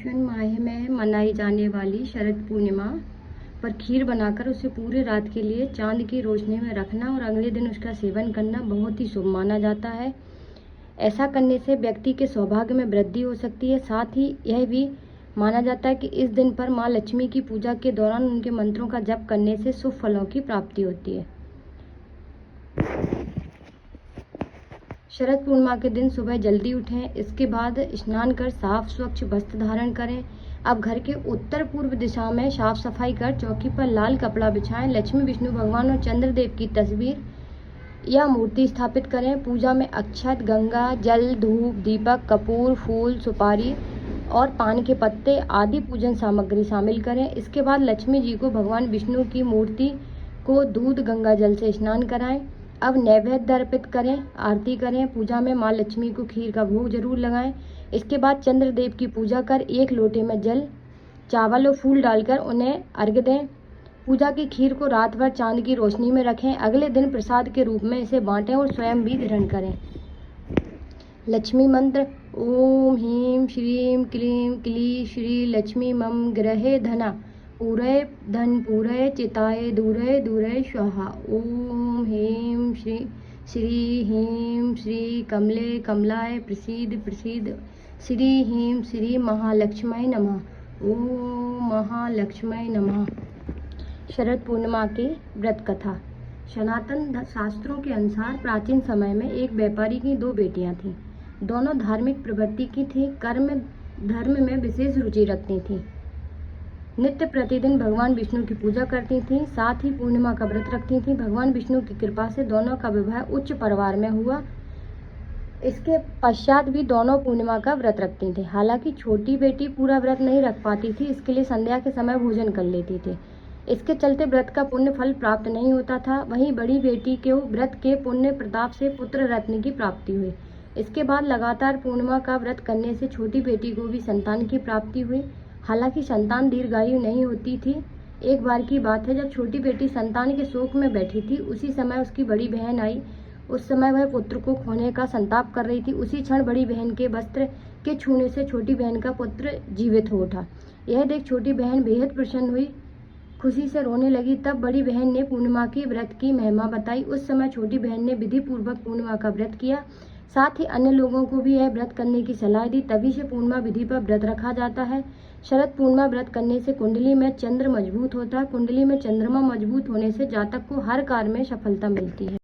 आश्विन माह में मनाई जाने वाली शरद पूर्णिमा पर खीर बनाकर उसे पूरे रात के लिए चांद की रोशनी में रखना और अगले दिन उसका सेवन करना बहुत ही शुभ माना जाता है। ऐसा करने से व्यक्ति के सौभाग्य में वृद्धि हो सकती है। साथ ही यह भी माना जाता है कि इस दिन पर माँ लक्ष्मी की पूजा के दौरान उनके मंत्रों का जप करने से शुभ फलों की प्राप्ति होती है। शरद पूर्णिमा के दिन सुबह जल्दी उठें, इसके बाद स्नान कर साफ स्वच्छ वस्त्र धारण करें। अब घर के उत्तर पूर्व दिशा में साफ सफाई कर चौकी पर लाल कपड़ा बिछाएं। लक्ष्मी, विष्णु भगवान और चंद्रदेव की तस्वीर या मूर्ति स्थापित करें। पूजा में अक्षत, गंगा जल, धूप, दीपक, कपूर, फूल, सुपारी और पान के पत्ते आदि पूजन सामग्री शामिल करें। इसके बाद लक्ष्मी जी को भगवान विष्णु की मूर्ति को दूध गंगा जल से स्नान कराएं। अब नैवेद्य अर्पित करें, आरती करें। पूजा में माँ लक्ष्मी को खीर का भोग जरूर लगाएं। इसके बाद चंद्रदेव की पूजा कर एक लोटे में जल, चावल और फूल डालकर उन्हें अर्घ्य दें। पूजा की खीर को रात भर चांद की रोशनी में रखें। अगले दिन प्रसाद के रूप में इसे बांटें और स्वयं भी ग्रहण करें। लक्ष्मी मंत्र: ओम ह्रीं श्रीं क्लीं क्ली श्री लक्ष्मी मम गृहे धना पूरय धन पूरय चिताय दूरय दूरय स्वाहा। ओम ह्रीं श्री ह्रीं श्री कमले कमलाय प्रसीद प्रसीद श्री ह्रीं श्री महालक्ष्मय नमः। ओम महालक्ष्मय नमः। शरद पूर्णिमा की व्रत कथा। सनातन शास्त्रों के अनुसार प्राचीन समय में एक व्यापारी की दो बेटियां थीं। दोनों धार्मिक प्रवृत्ति की थीं, कर्म धर्म में विशेष रुचि रखती थीं। नित्य प्रतिदिन भगवान विष्णु की पूजा करती थीं, साथ ही पूर्णिमा का व्रत रखती थीं। भगवान विष्णु की कृपा से दोनों का विवाह उच्च परिवार में हुआ। इसके पश्चात भी दोनों पूर्णिमा का व्रत रखती थीं। हालांकि छोटी बेटी पूरा व्रत नहीं रख पाती थी, इसके लिए संध्या के समय भोजन कर लेती थी। इसके चलते व्रत का पुण्य फल प्राप्त नहीं होता था। वहीं बड़ी बेटी को व्रत के पुण्य प्रताप से पुत्र रत्न की प्राप्ति हुई। इसके बाद लगातार पूर्णिमा का व्रत करने से छोटी बेटी को भी संतान की प्राप्ति हुई। हालांकि संतान दीर्घायु नहीं होती थी। एक बार की बात है, जब छोटी बेटी संतान के शोक में बैठी थी, उसी समय उसकी बड़ी बहन आई। उस समय वह पुत्र को खोने का संताप कर रही थी। उसी क्षण बड़ी बहन के वस्त्र के छूने से छोटी बहन का पुत्र जीवित हो उठा। यह देख छोटी बहन बेहद प्रसन्न हुई, खुशी से रोने लगी। तब बड़ी बहन ने पूर्णिमा की व्रत की महिमा बताई। उस समय छोटी बहन ने विधि पूर्वक पूर्णिमा का व्रत किया, साथ ही अन्य लोगों को भी यह व्रत करने की सलाह दी। तभी से पूर्णिमा विधि पर व्रत रखा जाता है। शरद पूर्णिमा व्रत करने से कुंडली में चंद्र मजबूत होता है। कुंडली में चंद्रमा मजबूत होने से जातक को हर कार्य में सफलता मिलती है।